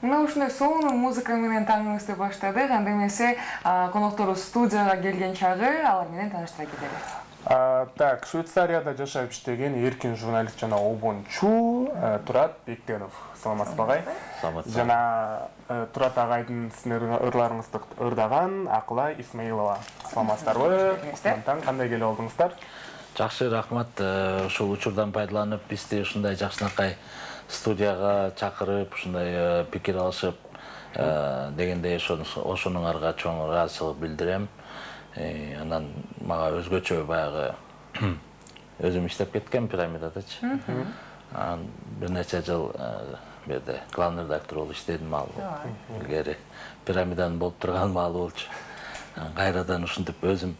Мына ушундай сонун музыка менен таңыбызды баштадык. Анда эмесе конокторубуз студияга келген чагы алар менен тааныштыра кетели. Так, Швейцарияда жашап иштеген эркин журналист жана обончу Турат Бектенов. Саламатсызбы агай? Саламатсыз. Жана Турат агайдын сиздин ырларыңызды ырдаган Акылай Исмаилова. Саламатсыздарбы? Кутмантан кандай келип алдыңыздар? Жакшы, рахмат. Ушул учурдан пайдаланып, бизди ушундай жакшынакай студияга чакырып, ушундай пикир алышып дегендей ошонун арга чоң ыраазычылык билдирем. Анан мага өзгөчө баягы өзүм иштеп кеткен пирамидадачы. Бир нече жыл берде главный редактор болуп иштедим ал. Илгери пирамиданын болуп турган маалы болчу. Кайрадан ушинтип өзүм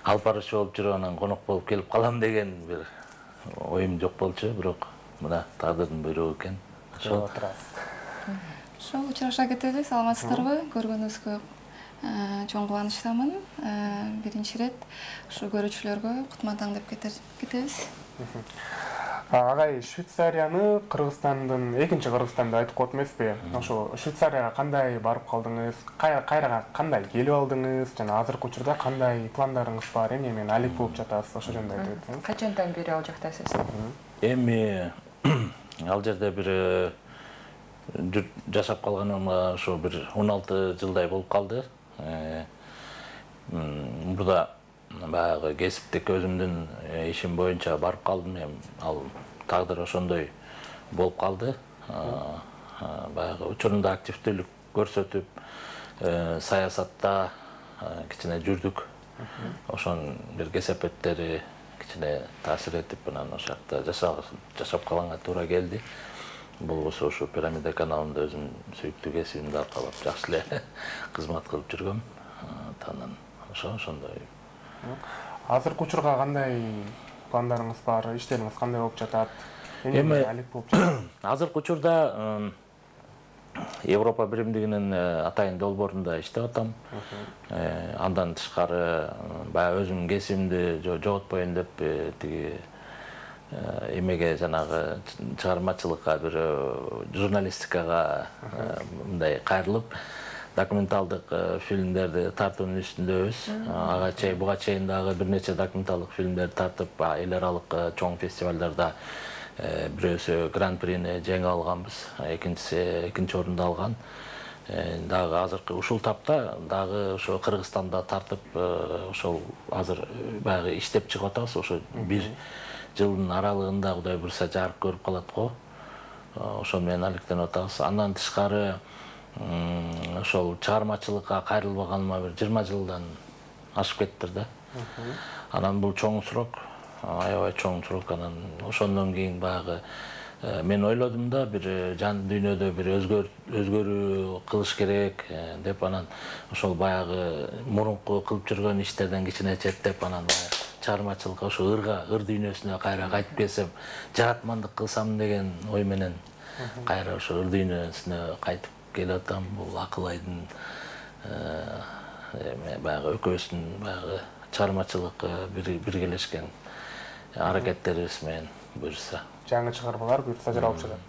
алып баруучу болуп жүрүп, анан конок болуп келип калам деген бир оюм жок болчу, бирок мына тагдырдын буйругу экен. Ошол турасыз. Ошол учураша кетели, саламатсыздарбы? Көргөнүңүзгө чоң кубанычтамын. Биринчи ирет ушу көрүүчүлөргө кутман деп кетебиз. Агай, Швейцарияны Кыргызстандын экинчи Кыргызстанды айтып коет эмеспи? Ошо Швейцарияга кандай барып калдыңыз? Кайрага кандай келип алдыңыз? Жана азыркы учурда кандай пландарыңыз бар? Эмне менен алек болуп жатасыз? Ошо жөнүндө айтып өтсөңүз. Качандан бери ал жактасыз? Эми ал жерде бир жашап калганымга ошо бир 16 жылдай болуп калды. Мурда баягы кесиптик өзүмдүн ишим боюнча барып калдым. Ал тагдыр ошондой болуп калды. Баягы учурунда активдүүлүк көрсөтүп, саясатта кичине жүрдүк. Ошонун бир кесепеттери кичине таасир этип, анан ошол жакта жашап калганга туура келди. Болбосо ошо Пирамида каналында өзүм сүйүктүү кесибимди аркалап жакшы эле кызмат кылып жүргөм. Анан ошондой. Азыркы учурга кандай пландарыңыз бар? Иштериңиз кандай болуп жатат? Эми алек болуп жатат? азыркы учурда Европа биримдигинин атайын долбоорунда иштеп атам. Андан тышкары баягы өзүмдүн кесибимди жоготпоюн деп тиги эмеге жанагы чыгармачылыкка бир журналистикага мындай кайрылып документалдык фильмдерди тартуунун үстүндөбүз. Буга чейин дагы бир нече документалдык фильмдерди тартып, эл аралык чоң фестивалдарда бирөөсү гран-прини жеңип алганбыз, экинчи орунду алган. Дагы азыркы ушул тапта дагы ошо Кыргызстанда тартып, ошол азыр баягы иштеп чыгып атабыз. Ошо бир жылдын аралыгында Кудай буйруса жарык көрүп калат го. Ошол менен алектенип атабыз. Андан тышкары ошол чыгармачылыкка кайрылбаганыма бир 20 жылдан ашып кеттир да. Анан бул чоң сурок, аябай чоң сурок. Анан ошондон кийин баягы мен ойлодум да, бир жан дүйнөдө бир өзгөрүү кылыш керек деп, анан ошол баягы мурунку кылып жүргөн иштерден кичине четтеп, анан чыгармачылыкка ошо ыр дүйнөсүнө кайра кайтып келсем, жаратмандык кылсам деген ой менен кайра ошо ыр дүйнөсүнө кайтып келип атам. Бул Акылайдын баягы экөөбүздүн баягы чыгармачылык биргелешкен аракеттерибиз менен буюрса. Жаңы чыгармалар буюрса жаралып жатат.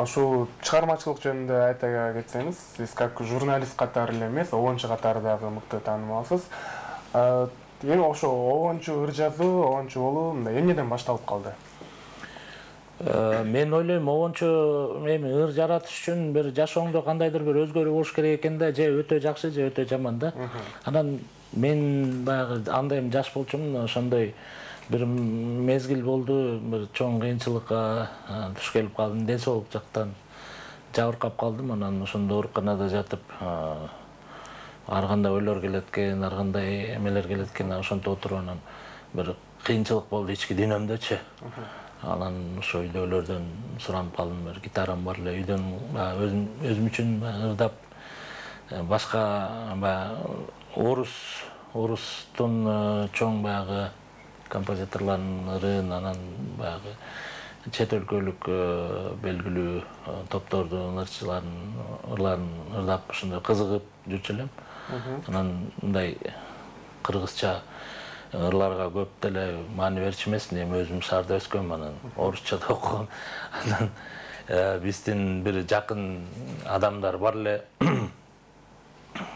Ушул чыгармачылык жөнүндө айта кетсеңиз, сиз как журналист катары эле эмес, обончу катары дагы мыкты таанымалсыз. Эми ошо обончу ыр жазуу, обончу болуу эмнеден башталып калды? Мен ойлойм, обончу эми ыр жаратыш үчүн бир жашооңдо кандайдыр бир өзгөрүү болуш керек экен да, же өтө жакшы, же өтө жаман да. Анан мен баягы анда эми жаш болчумун, ошондой бир мезгил болду, бир чоң кыйынчылыкка туш келип калдым, ден соолук жактан жабыркап калдым. Анан ошондо ооруканада жатып, ар кандай ойлор келет экен, ар кандай эмелер келет экен, ошентип отуруп анан бир кыйынчылык болду ички дүйнөмдөчү. Анан ошо үйдөгүлөрдөн суранып калдым, бир гитарам бар эле, үйдөн өзүм үчүн ырдап, башка орустун чоң баягы композиторлордун ырын, анан баягы чет өлкөлүк белгилүү топтордун ырларын ырдап ошондой кызыгып жүрчү элем. Анан мындай кыргызча ырларга көп деле маани берчү эмесмин. Эми өзүм шаарда өскөм, анан орусча да окугам. Анан биздин бир жакын адамдар бар эле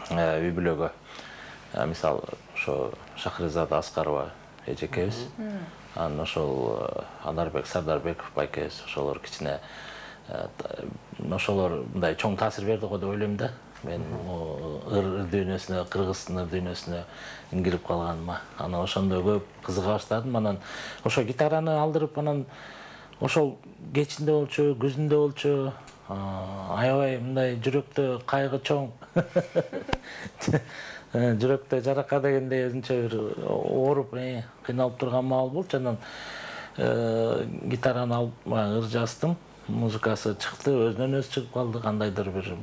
үй бүлөгө. Мисалы, ошо Шахризада Аскарова эжекебиз. Анан ошол Анарбек Сардарбеков байкебиз, ошолор кичине ошолор мындай чоң таасир берди го деп ойлойм да. Мен ыр дүйнөсүнө, кыргыздын ыр дүйнөсүнө кирип калганыма. Анан ошондо көп кызыга баштадым. Анан ошо гитараны алдырып, анан ошол кечинде болчу, күзүндө болчу, аябай мындай жүрөктө кайгы чоң. Жүрөктө жарака дегендей өзүнчө бир ооруп, кыйналып турган маал болчу. Анан гитараны алып ыр жаздым. Музыкасы чыкты, өзүнөн өзү чыгып калды. Кандайдыр бир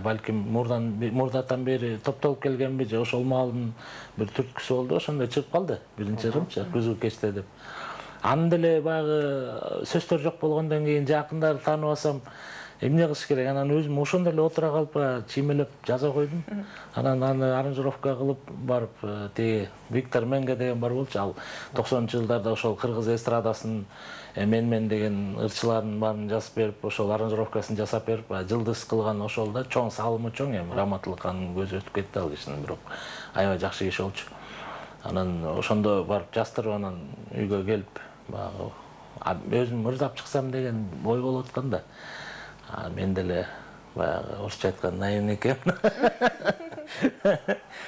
балким мурдатан бери топтолуп келгенби же ошол маалдын бир түрткүсү болду, ошондой чыгып калды. Биринчи ырымчы күзгү кечте деп. Анын деле баягы сөздөр жок болгондон кийин жакындарды таанып алсам, эмне кылыш керек? Анан өзүм ошондо эле отура калып чиймелеп жаза койдум. Анан аны аранжировка кылып барып, тиги Виктор Менге деген бар болчу, ал 90-жылдарда ошол кыргыз эстрадасынын мен деген ырчылардын баарын жазып берип, ошол аранжировкасын жасап берип, жылдыз кылган ошол да чоң салымы чоң эми. Раматылык анын көзү өтүп кетти ал кишинин, бирок аябай жакшы киши болчу. Анан ошондо барып жаздырып, анан үйгө келип, баягы өзүм ырдап чыксам деген ой болуп аткан да. Мен деле баягы орусча айткан наивный экенмин.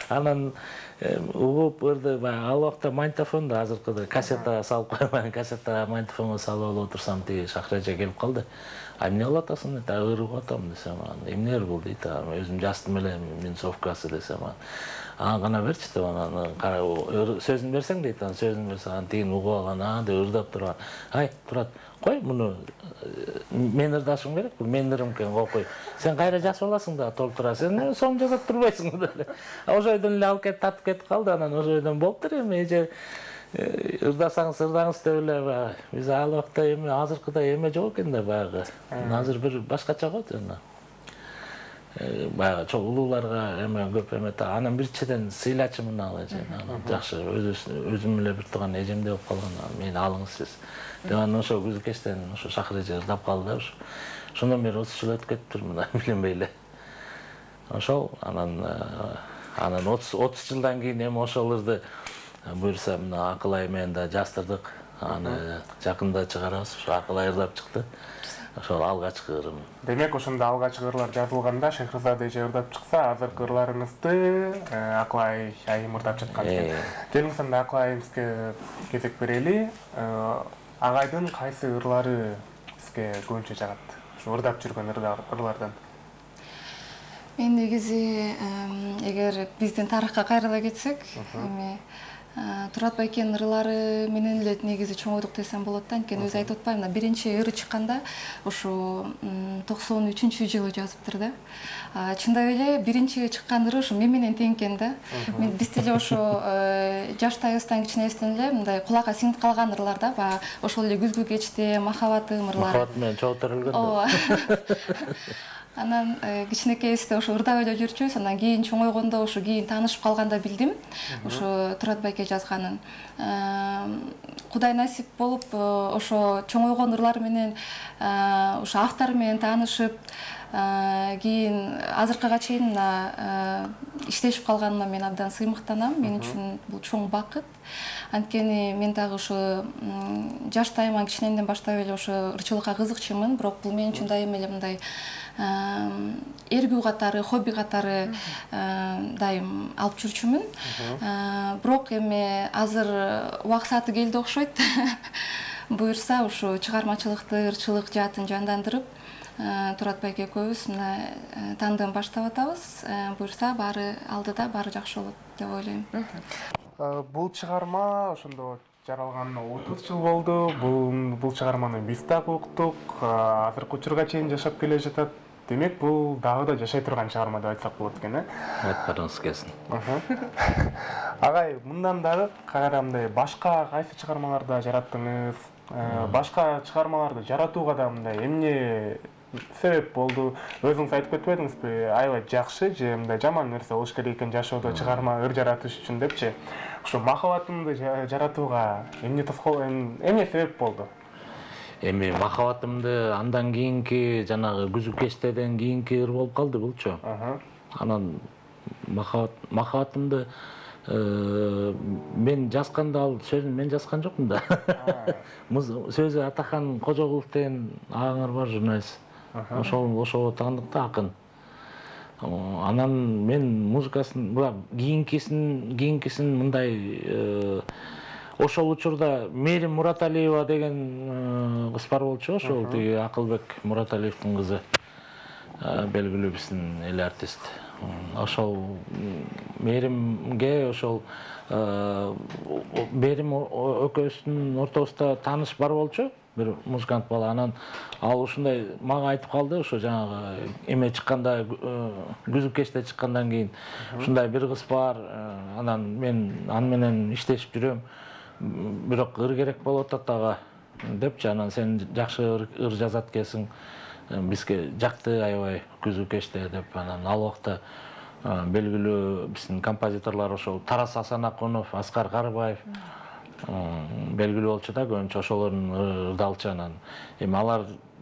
Анан угуп ырды, баягы ал убакта магнитофон да азыркыдай кассета салып койбойм, кассета магнитофонго салып алып отурсам, тиги Шакыр эже келип калды. Эмне кылып атасың дейт, ырып атам десем, эмне ыр бул дейт, өзүм жаздым эле, минусовкасы десем, гана берчи деп, анан сөзүн берсең дейт, сөзүн берсе, анан тигин угуп алган, деп ырдап турган. Ай, Турат, кой муну мен ырдашым керек, бул менин ырым экен, кой. Сен кайра жазып аласың да, толтура. Сен соң жазып турбайсың деле. Ошойдон эле алып кетип тартып кетип калды, анан ошойдон болуптур эми эже ырдасаңыз ырдаңыз деп эле. Биз ал убакта эми азыркыдай эме жок экен да баягы. Азыр бир башкача го жана. Баягы чоң улууларга эме көп эме та. Анан биринчиден сыйлачымын ал эже. Жакшы өзүм эле бир турган эжемдей болуп калган. Мени алыңыз сиз. Анан ошо күзгү кечтен ошо Шакыр эже ырдап калды да. Ошондон бери 30 жыл өтүп кетиптир, мына билинбей эле. Ошол анан 30 жылдан кийин эми ошол ырды буюрса мына Акылай менен да жаздырдык. Аны жакында чыгарабыз. Ошо Акылай ырдап чыкты. Ошол алгачкы ырым. Демек, ошондо алгачкы ырлар жазылганда Шахризада эже ырдап чыкса, азыркы ырларыңызды Акылай айым ырдап чыккан экен. Келиңиз анда Акылай айымызга кезек берели. Агайдын кайсы ырлары сизге көбүнчө жагат? Ушу ырдап жүргөн ырлардан. Мен негизи эгер биздин тарыхка кайрыла кетсек, эми Турат байкенин ырлары менен эле негизи чоңойдук десем болот да. Анткени өзү айтып атпаймынбы, биринчи ыры чыкканда ошо 93-жылы жазыптыр да. Чындап эле биринчи чыккан ыры ошо мен менен тең экен да. Биз деле ошо жаштайыбыздан кичинебизден эле мындай кулакка сиңип калган ырлар да. Баягы ошол эле күзгү кечте, махаббатым ырлары. Махаббат менен чогултурулган да. Анан кичинекейибизде ошо ырдап эле жүрчүбүз. Анан кийин чоңойгондо ошо кийин таанышып калганда билдим. Ошо Турат байке жазганын. Кудай насип болуп ошо чоңойгон ырлар менен ошо автор менен таанышып, кийин азыркыга чейин иштешип калганыма мен абдан сыймыктанам. Мен үчүн бул чоң бакыт. Анткени мен дагы ошо жаштайыман кичинемден баштап эле ошо ырчылыкка кызыкчумун, бирок бул мен үчүн дайыма эле мындай эргүү катары, хобби катары дайым алып жүрчүмүн. Бирок эми азыр убак сааты келди окшойт. Буюрса ошо чыгармачылыкты, ырчылык жаатын жандандырып, Турат байке экөөбүз мына тандем баштап атабыз. Буюрса баары алдыда, баары жакшы болот деп ойлойм. Бул чыгарма ошондо жаралганына 30 жыл болду. Бул чыгарманы биз дагы уктук, азыркы учурга чейин жашап келе жатат. Демек, бул дагы да жашай турган чыгарма деп айтсак болот экен, Айтканыңыз келсин. Агай, мындан дагы кайрамдай башка кайсы чыгармаларда жараттыңыз? Башка чыгармаларды жаратууга да мындай эмне себеп болду? Өзүңүз айтып кетпедиңизби? Аябай жакшы же мындай жаман нерсе болуш керек экен жашоодо чыгарма ыр жаратыш үчүн депчи. Ошо махаббатымды жаратууга эмне себеп болду? Эми махабатымды андан кийинки жанагы күзүкечтерден кийинки ыр болуп калды булчу. Анан махабатымды мен жазганда ал сөзүн мен жазган жокмун да. Сөзү Атахан Кожогулов деген агаңар бар журналист. Ошого таандыкта акын. Анан мен музыкасын кийинкисин мындай ошол учурда Мээрим Мураталиева деген кыз бар болчу, ошол тиги Акылбек Мураталиевдин кызы. Белгилүү биздин эл артист. Ошол Мээримге ошол Мээрим экөөбүздүн ортобузда тааныш бар болчу, бир музыкант бала. Анан ал ушундай мага айтып калды, ошо жанагы эме чыкканда, күзүкечте чыккандан кийин ушундай бир кыз бар. Анан мен аны менен иштешип жүрөм. Бирок ыр керек болуп атат ага депчи. Анан сен жакшы ыр жазат экенсиң, бизге жакты аябай күзүкечте деп. Анан ал убакта белгилүү биздин композиторлор ошол Тарас Асанакунов, Аскар Карыбаев белгилүү болчу да, көбүнчө ошолордун ырдалчы. Анан эми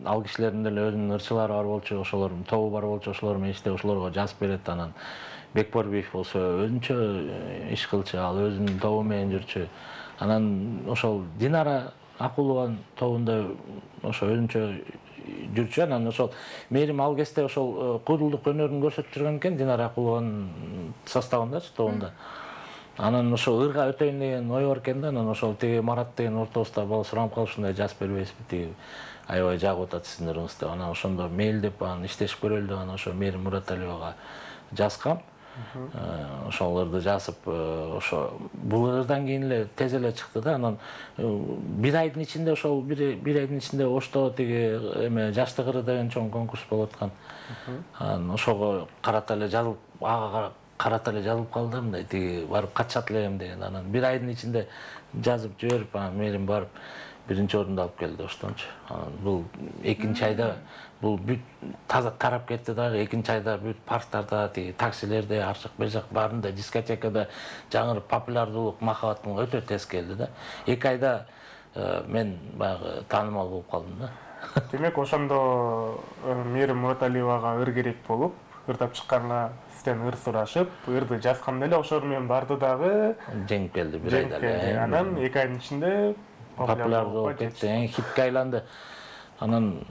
ал кишилердин деле өзүнүн ырчылары бар болчу, ошолордун тобу бар болчу, ошолор менен иштеп ошолорго жазып берет. Анан Бекборбиев болсо өзүнчө иш кылчу, ал өзүнүн тобу менен жүрчү. Анан ошол Динара Акулованын тобунда ошо өзүнчө жүрчү. Анан ошол Мээрим ал кезде ошол куйдулдук өнөрүн көрсөтүп жүргөн экен, Динара Акулованын составындачы, тобунда. Анан ошол ырга өтөйүн деген ой бар экен да. Анан ошол тиги Марат деген ортобузда бала суранып калып, ушундай жазып бербейсизби, тиги аябай жагып атат сиздин ырыңыз деп. Анан ошондо мейлдеп анан иштешип көрөлү деп, анан ошо Мээрим Мураталиевага жазгам. Ошол ырды жазып, ошо бул ырдан кийин эле тез эле чыкты да. Анан бир айдын ичинде, ошол бир айдын ичинде Ошто тиги эме жаштык ыры деген чоң конкурс болуп аткан. Анан ошого карата эле жазылып, ага карата эле жазылып калды, мындай тиги барып катышат элем деген. Анан бир айдын ичинде жазып жиберип, анан Мээрим барып биринчи орунду алып келди Оштончу. Анан бул экинчи айда бул бүт таза тарап кетти дагы. Экинчи айда бүт парктарда, тиги таксилерде, ар жак бер жак баарында, дискотекада жаңырып популярдуулук махабаттын өтө тез келди да. 2 айда мен баягы таанымал болуп калдым да. Демек ошондо Мээрим Мураталиевага ыр керек болуп, ырдап чыкканга сизден ыр сурашып, ырды жазганда эле ошор менен барды дагы жеңип келди бир айда эле. Анан 2 айдын ичинде популярдуу болуп кетти, хитке айланды. Анан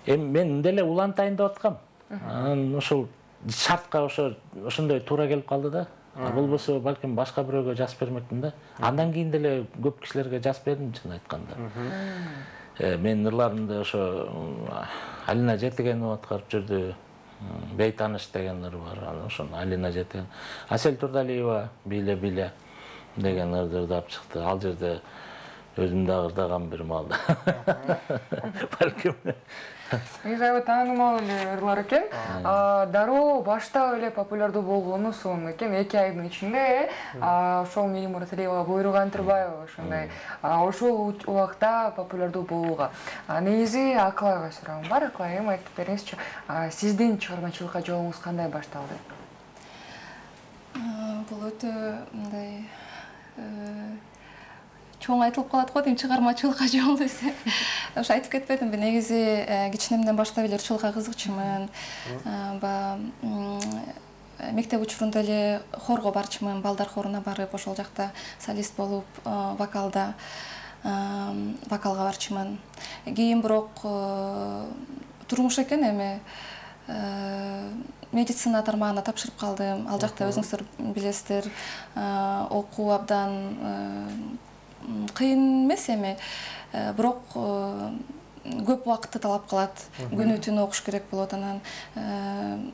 мен деле улантайын деп аткам. Анан ошол шартка ошондой туура келип калды да. Болбосо балким башка бирөөгө жазып бермекмин да. Андан кийин деле көп кишилерге жазып бердим, чын айтканда. Менин ырларымды ошо Алина Жетигенова аткарып жүрдү. Бейтаныш деген ыр бар, ошону Алина Жетиген. Асель Турдалиева Биле деген ырды ырдап чыкты. Ал жерде өзүм да ырдагам бир маалда. Балким. Аябай таанымал эле ырлар экен. Дароо башта эле популярдуу болгону сонун экен. 2 айдын ичинде ошол Мээрим Мураталиевага буйрук антырбайбы ошондой. Ошол убакта популярдуу болууга. Негизи Акылайга суроом бар. Акылай, эми айтып бериңизчи, сиздин чыгармачылыкка жолуңуз кандай башталды? Бул өтө мындай чоң айтылып калат го дейм, чыгармачылыкка жол десе. Ошо айтып кетпедимби, негизи кичинемден баштап эле ырчылыкка кызыкчумун. Мектеп учурунда эле хорго барчумун, балдар хоруна барып, ошол жакта солист болуп, вокалга барчумун. Кийин бирок турмуш экен, эми медицина тармагына тапшырып калдым. Ал жакта өзүңүздөр билесиздер, окуу абдан кыйын эмес эми, бирок көп убакытты талап кылат. Күнү түнү окуш керек болот, анан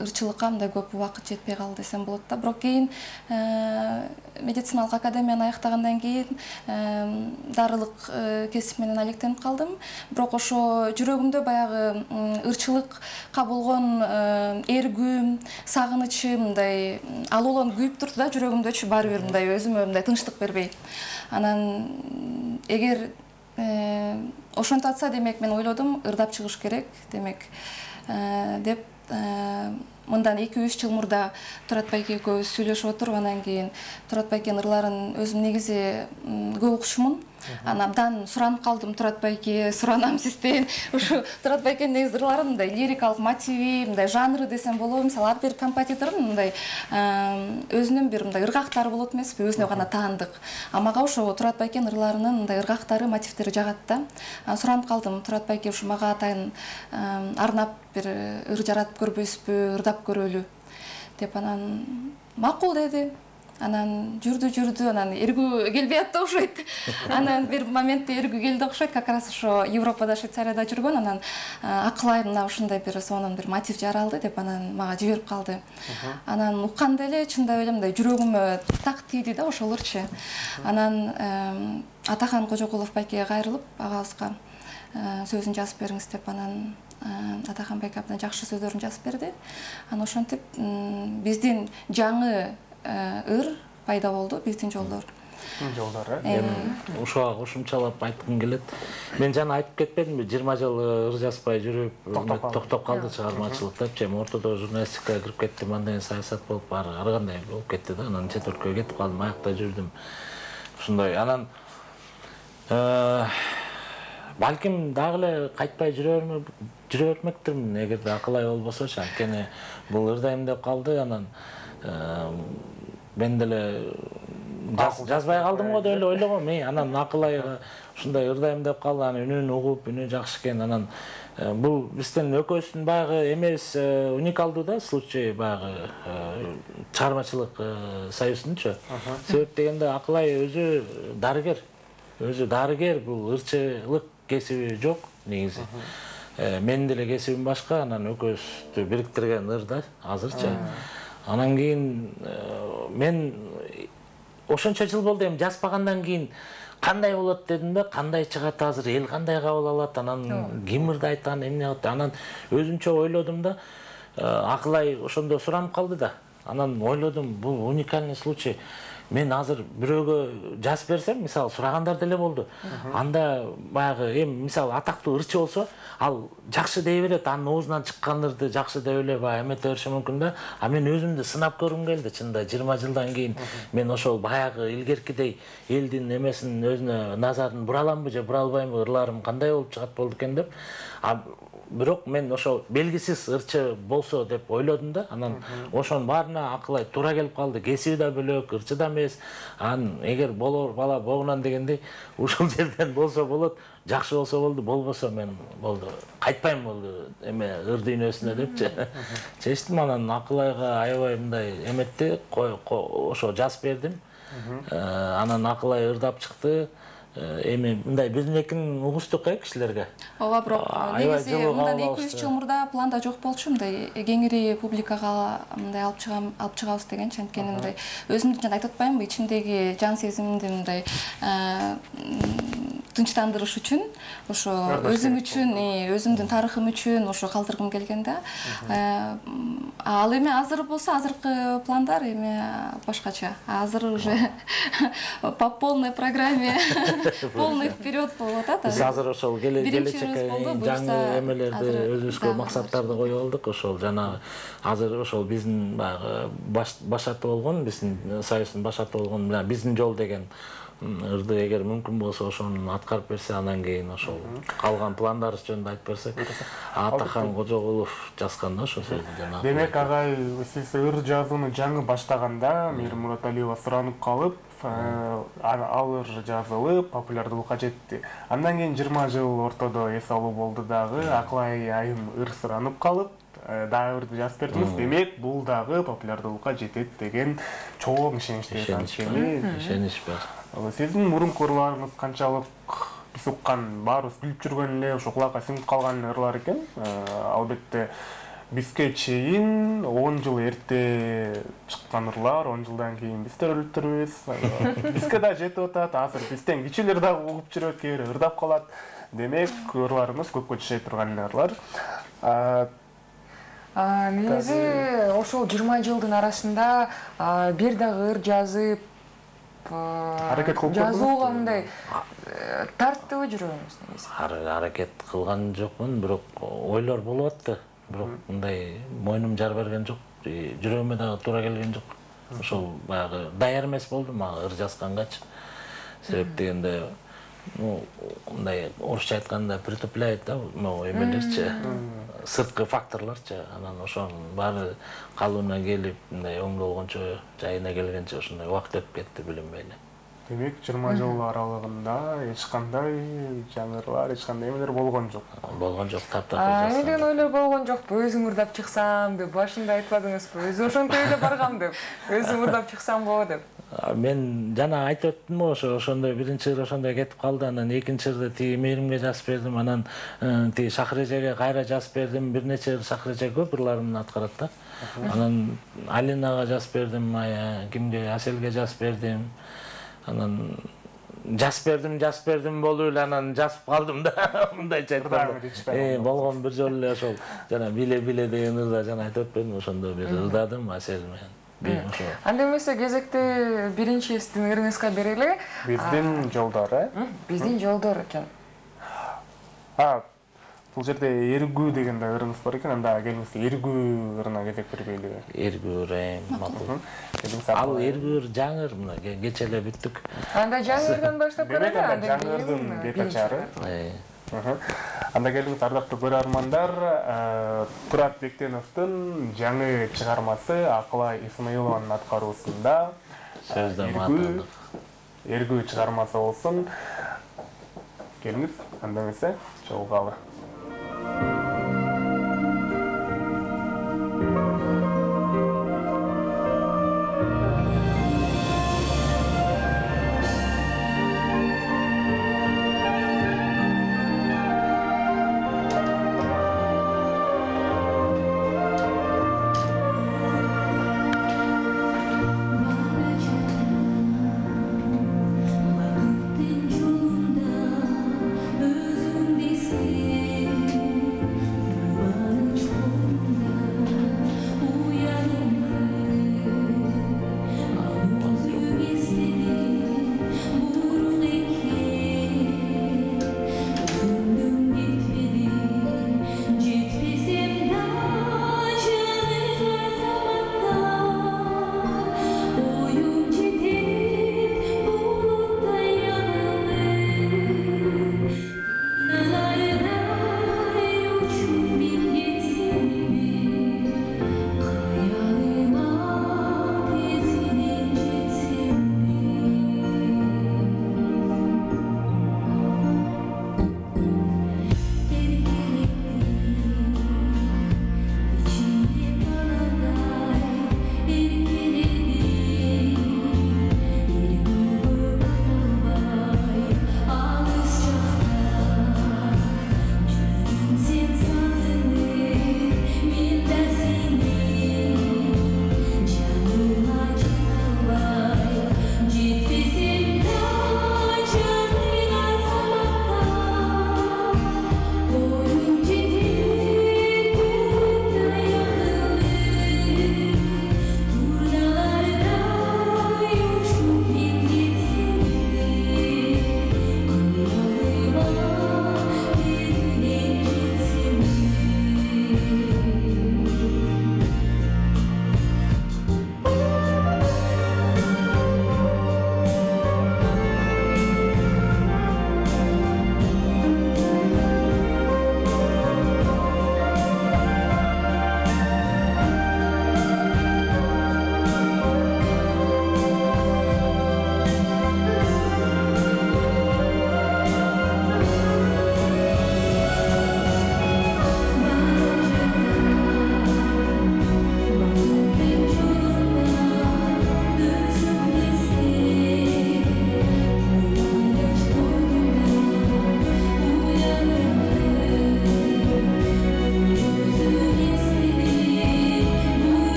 ырчылыкка мындай көп убакыт жетпей калды десем болот да. Бирок кийин медициналык академияны аяктагандан кийин дарылык кесип менен алектенип калдым. Бирок ошо жүрөгүмдө баягы ырчылыкка болгон эргүүм, сагынычым мындай алууланып күйүп турду да, жүрөгүмдөчү баары бир мындай өзүмө мындай тынчтык бербей. Анан эгер ошентип атса, демек мен ойлодум, ырдап чыгыш керек, демек деп мындан 2-3 жыл мурда Турат байке экөөбүз сүйлөшүп отуруп, анан кийин Турат байкенин ырларын өзүм негизи көп укчумун. Аны абдан суранып калдым Турат байке, суранам сизден. Ушу Турат байкенин негизи ырлары мындай лирикалык мотиви, мындай жанры десем болобу. Мисалы ар бир композитордун мындай өзүнүн бир мындай ыргактары болот эмеспи, өзүнө гана таандык. Мага ошо Турат байкенин ырларынын мындай ыргактары, мотивдери жагат да. Суранып калдым Турат байке ушу мага атайын арнап бир ыр жаратып көрбөйсүзбү, ырдап көрөлү деп анан макул деди. Анан жүрдү, анан эргүү келбей атты окшойт. Анан бир моментте эргүү келди окшойт, как раз ошо Европада, Швейцарияда жүргөн, анан акылай мына ушундай бир сонун бир мотив жаралды деп анан мага жиберип калды. Анан укканда эле чындап эле мындай жүрөгүмө так тийди да ошол ырчы. Анан Атахан Кожокулов байкеге кайрылып, агабызга сөзүн жазып бериңиз деп анан Атахан байке абдан жакшы сөздөрүн жазып берди. Анан ошентип биздин жаңы ыр пайда болду, биздин жолдор. Жолдор, Ушуга кошумчалап айткым келет. Мен жана айтып кетпедимби, 20 жыл ыр жазбай жүрүп, токтоп калды чыгармачылыкта. Эми ортодо журналистикага кирип кеттим, андан кийин саясат болуп, ар кандай болуп кетти да. Анан чет өлкөгө кетип калдым, аякта жүрдүм. Ушундай. Анан балким дагы эле кайтпай жүрө бермектирмин, эгерде акылай болбосочу. Анткени бул ырдайм деп калды, анан мен деле жазбай калдым го деп эле ойлогом. Анан акылайга ушундай ырдайм деп калды, анан үнүн угуп, үнү жакшы экен. Анан бул биздин экөөбүздүн баягы эмес уникалдуу да случай, баягы чыгармачылык союздунчу. Себеп дегенде акылай өзү дарыгер, бул ырчылык кесиби жок негизи. Менин деле кесибим башка, анан экөөбүздү бириктирген ыр да азырчы. Анан кийин мен ошончо жыл болду, эми жазбагандан кийин кандай болот дедим да, кандай чыгат азыр, эл кандай кабыл алат, анан ким ырдайт, эмне кылат, анан өзүмчө ойлодум да, акылай ошондо суранып калды да. Анан ойлодум, бул уникальный случай. Мен азыр бирөөгө жазып берсем, мисалы сурагандар деле болду. Анда баягы эми мисалы атактуу ырчы болсо, ал жакшы дей берет, анын оозунан чыккан ырды жакшы деп эле баягы эмете бериши мүмкүн да. А мен өзүмдү сынап көргүм келди, чында 20 жылдан кийин мен ошол баягы илгеркидей элдин эмесин өзүнө назарын бура аламбы же бура албаймбы, ырларым кандай болуп чыгат болду экен деп. Бирок мен ошо белгисиз ырчы болсо деп ойлодум да. Анан ошонун баарына акылай туура келип калды. Кесиби да бөлөк, ырчы да эмес. Анан эгер болор бала богунан дегендей ушул жерден болсо болот, жакшы болсо болду, болбосо мен болду. Кайтпайм болду эме ыр дүйнөсүнө депчи. Чечтим, анан акылайга аябай мындай эметти, ошо жазып бердим. Анан акылай ырдап чыкты. Эми мындай бирин-экин угуштук кишилерге. Ооба, бирок негизи мындан 2-3 жыл мурда планда жок болчу, мындай кеңири публикага мындай алып чыгабыз дегенчи. Анткени мындай өзүмдү жана айтып атпаймынбы, ичимдеги жан сезимимди мындай тынчтандырыш үчүн, ошо өзүм үчүн, өзүмдүн тарыхым үчүн ошо калтыргым келген да. Ал эми азыр болсо, азыркы пландар эми башкача. Азыр уже по полной программе, полный вперед болуп атат. Биз азыр ошол келечекке жаңы эмелерди, өзүбүзгө максаттарды коюп алдык. Ошол жана азыр ошол биздин баягы башаты болгон, биздин союздун башаты болгон биздин жол деген ырды эгер мүмкүн болсо ошону аткарып берсе, анан кийин ошол калган пландарыбыз жөнүндө айтып берсек. Атахан Кожокулов жазган да ошол сөздү жана. Демек агай, сиз ыр жазууну жаңы баштаганда Мээрим Мураталиева суранып калып, ал ыр жазылып, популярдуулукка жетти. Андан кийин 20 жыл ортодо эс алуу болду дагы, Акылай айым ыр суранып калып, дагы ырды жазып бердиңиз. Демек, бул дагы популярдуулукка жетет деген чоң ишеничтеги анткени. Ишенич бар. Сиздин мурунку ырларыңыз канчалык биз уккан, баарыбыз билип жүргөн эле, ошо кулакка сиңип калган ырлар экен. Албетте бизге чейин 10 жыл эрте чыккан ырлар, 10 жылдан кийин биз төрөлүптүрбүз. Бизге да жетип атат, азыр бизден кичилер дагы угуп жүрөт, кээ бирөө ырдап калат. Демек, ырларыбыз көпкө чыга турган ырлар. Негизи ошол 20 жылдын арасында бир дагы ыр жазып аракет кылып жазууга мындай тартып жүрөбүз негизи. Аракет кылган жокмун, бирок ойлор болуп атты. Бирок мындай мойнум жар берген жок, жүрөгүмө дагы туура келген жок. Ошол баягы даяр эмес болдум ага ыр жазгангачы. Себеп дегенде мындай орусча айтканда притупляет да могу эмелерчи сырткы факторлорчу анан ошонун баары калыбына келип мындай оңдолгончо жайына келгенче ушундай убакыт өтүп кетти билинбей эле. Демек 20 жыл аралыгында эч кандай жаңырылар, эч кандай эмелер болгон жок. Болгон жок, таптакыр. Эмнеден ойлор болгон жокпу? Өзүм ырдап чыксам деп башында айтпадыңызбы? Өзүм ошентип эле баргам деп. Өзүм ырдап чыксам го деп. Мен жана айтып өттүм го ошондой биринчи ыр ошондой кетип калды, анан экинчи ырды тиги Мээримге жазып бердим, анан тиги Шахрежеге кайра жазып бердим. Бир нече ыр Шахреже көп ырларымды аткарат да. Анан Алинага жазып бердим, кимге Аселге жазып бердим. Анан жазып бердим болуп эле анан жазып калдым да. Мындайча айтканда. Болгон бир жолу эле ошол жана биле деген ырда жана айтып өтпөдүм, ошондо бир ырдадым Асел менен. Анда эмесе кезекти биринчи сиздин ырыңызга берели. Биздин жолдор, Биздин жолдор экен. Бул жерде эргүү деген да ырыңыз бар экен, анда келиңиз эргүү ырына кезек бербейлиби? Эргүү макул. Ал эргүү жаңы ыр мына кече эле бүттүк. Анда жаңы ырдан баштап көрөлү. Демек жаңы ырдын бет ачары. Анда келиңиз ардактуу көрөрмандар, Турат Бектеновдун жаңы чыгармасы Акылай Исмаилованын аткаруусунда сөздөн маатындык. Эргүү чыгармасы болсун. Келиңиз, анда эмесе чогулгалы. Özün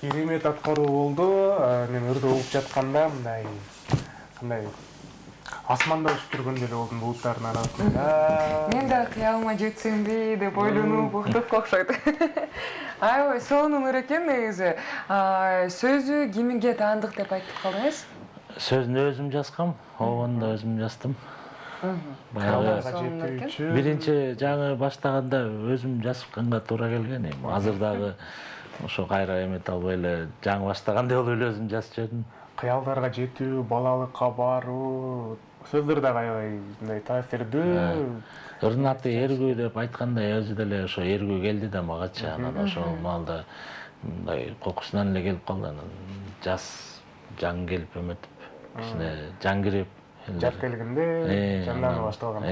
керемет аткаруу болду. Мен ырды угуп жатканда мындай кандай асманда учуп жүргөндөй эле болдум булуттардын арасында. Мен да кыялыма жетсемби деп ойлонуп уктупка окшойт. Аябай сонун экен негизи. Сөзү кимге таандык деп айтып калдыңыз? Сөзүн өзүм жазгам, обону да өзүм жаздым. Биринчи жаңы баштаганда өзүм жазганга туура келген. Азыр дагы ошо кайра эмете албай эле жаңы баштагандай болуп эле өзүм жазып жүрдүм. Кыялдарга жетүү, балалыкка баруу, сөздөр дагы аябай мындай таасирдүү. Ырдын аты Эргүү деп айткандай өзү деле ошо Эргүү келди да магачы. Анан ошол маалда мындай кокусунан эле келип калды. Анан жаз жаңы келип эметип, кичине жаң кирип, жаз келгенде жандана башталган.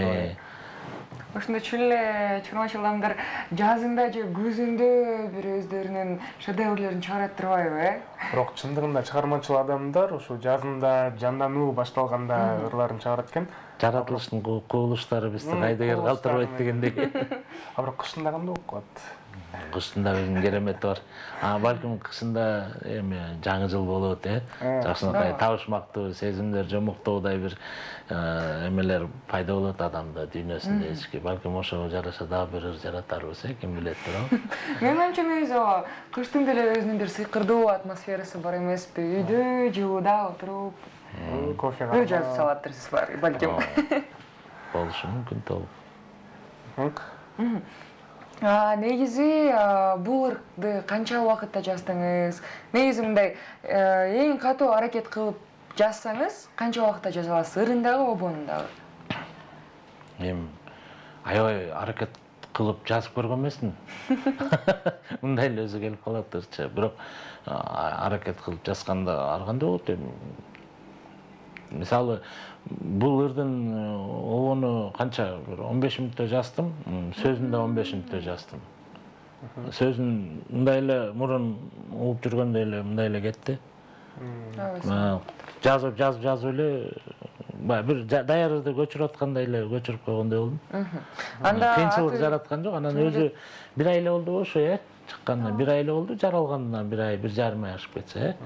Ошондойчу эле чыгармачыл адамдар жазында же күзүндө бир өздөрүнүн шедеврлерин чыгарат турбайбы, Бирок чындыгында чыгармачыл адамдар ошо жазында жандануу башталганда ырларын чыгарат экен. Жаратылыштын кубулуштары бизди кайдыгер калтырбайт дегендей. Бирок кышында кандай болуп калат? Кышында өзүнүн керемети бар. Балким кышында эми жаңы жыл болот, жакшынакай табышмактуу, сезимдер жомоктоудай бир эмелер пайда болот адамда дүйнөсүндө ички. Балким ошого жараша дагы бир ыр жаратарбыз, ким билет туурабы? Менин оюмча негизи кыштын деле өзүнүн бир сыйкырдуу атмосферасы бар эмеспи? Үйдө жылууда отуруп, кофе жазып салаттырсыз балким. Болушу мүмкүн толук. Негизи бул ырды канча убакытта жаздыңыз? Негизи мындай эң катуу аракет кылып жазсаңыз, канча убакытта жаза аласыз? Ырын дагы, обонун дагы? Эми аябай аракет кылып жазып көргөн эмесмин. Мындай эле өзү келип калат ырчы. Бирок аракет кылып жазганда ар кандай болот эми. Мисалы, бул ырдын обону канча 15 мүнөттө жаздым, сөзүн да 15 мүнөттө жаздым. Сөзүн мындай эле мурун угуп жүргөндөй эле мындай эле кетти. Жазып эле бир даяр ырды көчүрүп аткандай эле көчүрүп койгондой болдум. Кыйынчылык жараткан жок. Анан өзү бир ай эле болду ошо, чыкканына бир ай эле болду, жаралганына бир ай, 1,5 ай ашып кетсе.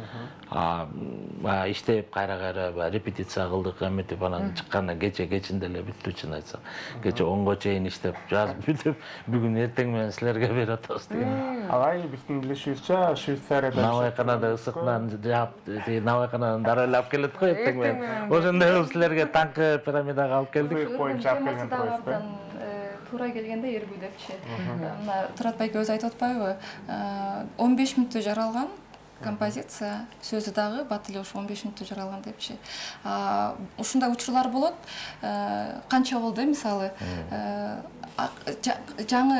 Иштеп кайра репетиция кылдык, эметип анан чыкканына кечинде эле бүттү чын айтсак. Кече 10го чейин иштеп, жазып бүтүп, бүгүн эртең менен силерге берип атабыз деген. Агай биздин билишибизче Швейцарияда Навайканада ысыкынан жаап, Навайканадан дароо эле алып келет го эртең менен. Ошондой кылып силерге таңкы пирамидага алып келдик. Боюнча алып келген турбайсызбы? Туура келгенде Эргүү депчи. Мына Турат байке өзү айтып атпайбы? 15 мүнөттө жаралган композиция, сөзү дагы бат эле ошо 15 мүнөттө жаралган депчи. Ушундай учурлар болот. Канча болду, мисалы, жаңы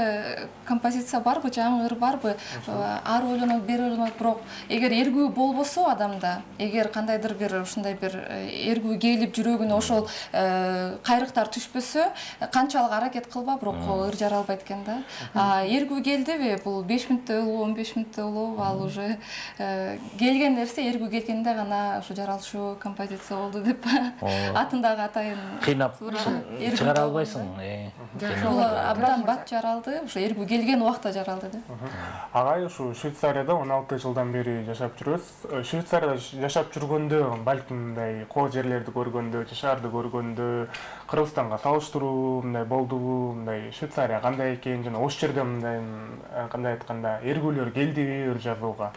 композиция барбы, жаңы ыр барбы, ары ойлонот, бери ойлонот, бирок эгер Эргүү болбосо адамда, эгер кандайдыр бир ушундай бир Эргүү келип жүрөгүнө ошол кайрыктар түшпөсө, канчалык аракет кылба, бирок ыр жаралбайт экен да. Эргүү келдиби, бул 5 мүнөттө болобу, 15 мүнөттө болобу, ал уже келген нерсе Эргүү келгенде гана ошо жаралышуу композиция болду деп атындагы атайын кыйнап чыгара албайсың. Абдан бат жаралды, ошо Эргүү келген убакта жаралды да. Агай ушу Швейцарияда 16 жылдан бери жашап жүрөбүз. Швейцарияда жашап жүргөндө, балким мындай коо жерлерди көргөндө, шаарды көргөндө, Кыргызстанга салыштыруу мындай болдубу, мындай Швейцария кандай экен, жана ош жерде мындай кандай айтканда Эргүүлөр келдиби ыр жазууга?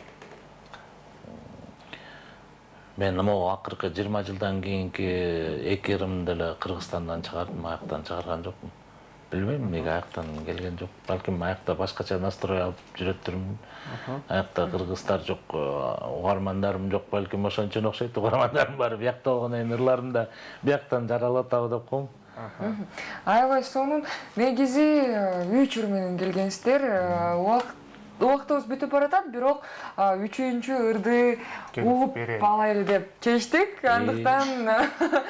Мен могу акыркы 20 жылдан кийинки эки ырымды эле Кыргызстандан чыгардым, аяктан чыгарган жокмун. Билбейм, эмнеге аяктан келген жок. Балким аякта башкача настрой алып жүрөттүрмүн. Аякта кыргыздар жок, угармандарым жок, балким ошончон окшойт. Угармандарым бар, биякта болгондон кийин ырларым да бияктан жаралатабы деп коем. Аябай сонун. Негизи 3 ыр менен келгенсиздер. Убактыбыз бүтүп баратат, бирок 3-үчү ырды угуп алайлы деп чечтик. Андыктан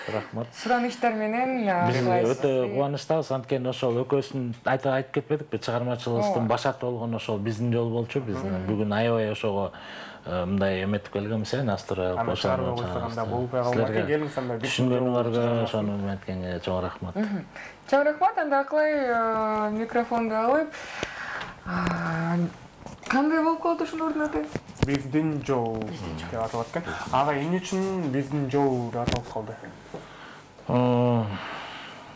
рахмат. Суранычтар менен биз өтө кубанычтабыз, анткени ошол экөөсүн айтып кетпедикпи, чыгармачылыгыбыздын башаты болгон ошол биздин жол болчу. Биз бүгүн аябай ошого мындай эметип келгенбиз, настрой алып ошону чыгарганда болбой калбайт. Келиңиз түшүнгөнүңөргө, ошону эметкенге чоң рахмат. Чоң рахмат. Анда акылай микрофонду алып, кандай болуп калды ушунун ордун аты? биздин жол деп аталат экен. Ага эмне үчүн биздин жол деп аталып калды?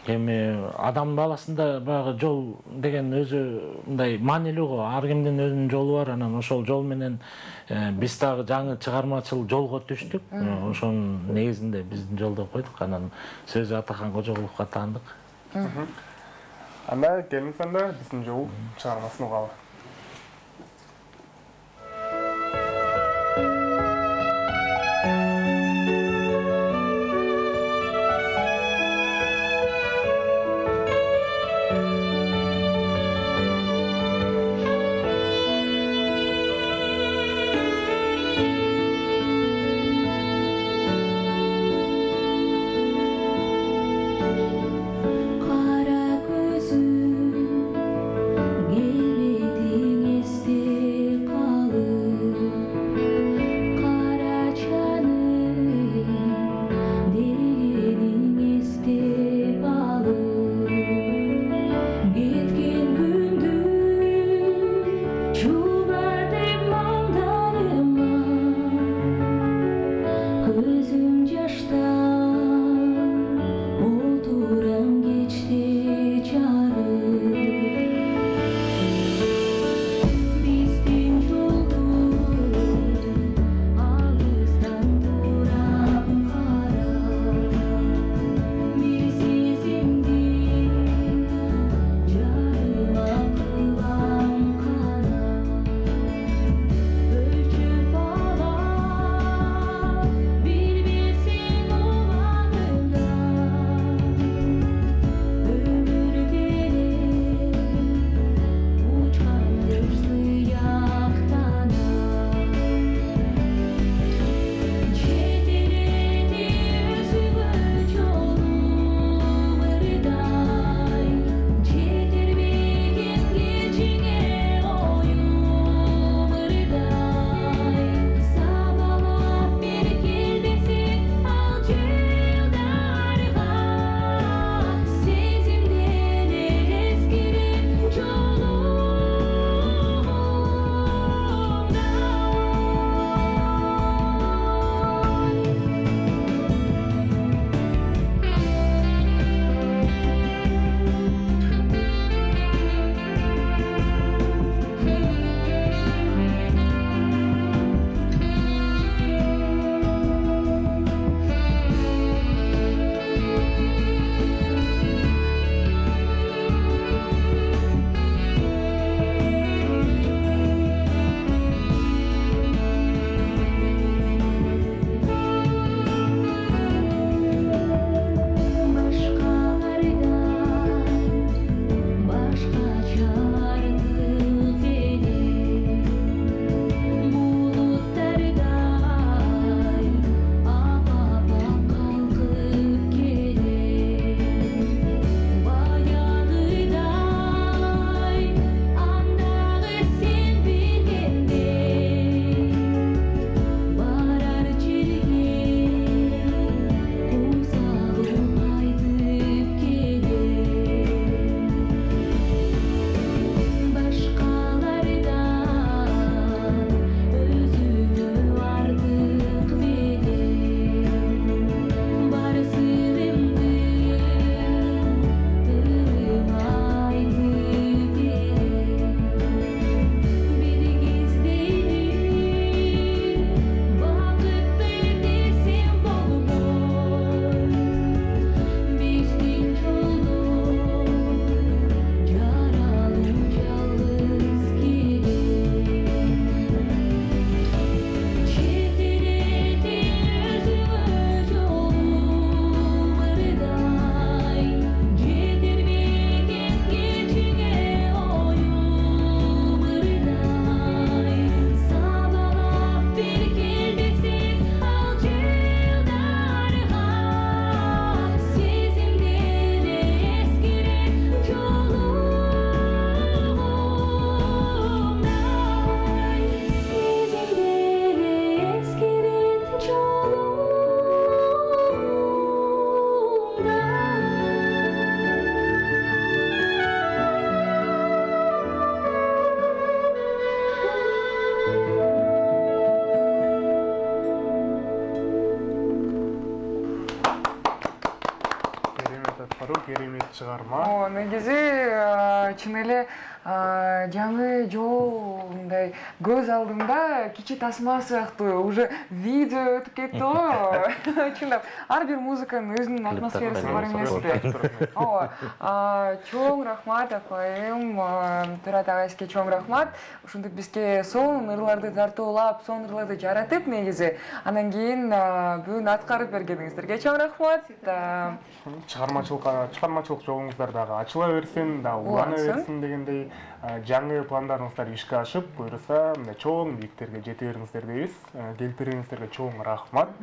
Эми адам баласында баягы жол деген өзү мындай маанилүү го. Ар кимдин өзүнүн жолу бар. Анан ошол жол менен биз дагы жаңы чыгармачыл жолго түштүк. Ошонун негизинде биздин жол деп койдук. Анан сөзү Атахан Кожоголовго таандык. Анда келиңиз анда биздин жол чыгармасын угалы. Kara gözüm gelmedi чакыруу керемет чыгарма. Негизи чын эле жаңы жол мындай көз алдымда кичи тасма сыяктуу уже видео өтүп кетти го. Чындап, ар бир музыканын өзүнүн атмосферасы бар эмеспи? Ооба. Чоң рахмат апайым, Турат агайсызга чоң рахмат. Ушинтип бизге сонун ырларды тартуулап, сонун ырларды жаратып негизи, анан кийин бүгүн аткарып бергениңиздерге чоң рахмат. Чыгармачылык жолуңуздар дагы ачыла берсин, да улана берсин дегендей жаңы пландарыңыздар ишке ашып, буюрса мындай чоң бийликтерге жете бериңиздер дейбиз. Келип бергениңиздерге чоң рахмат.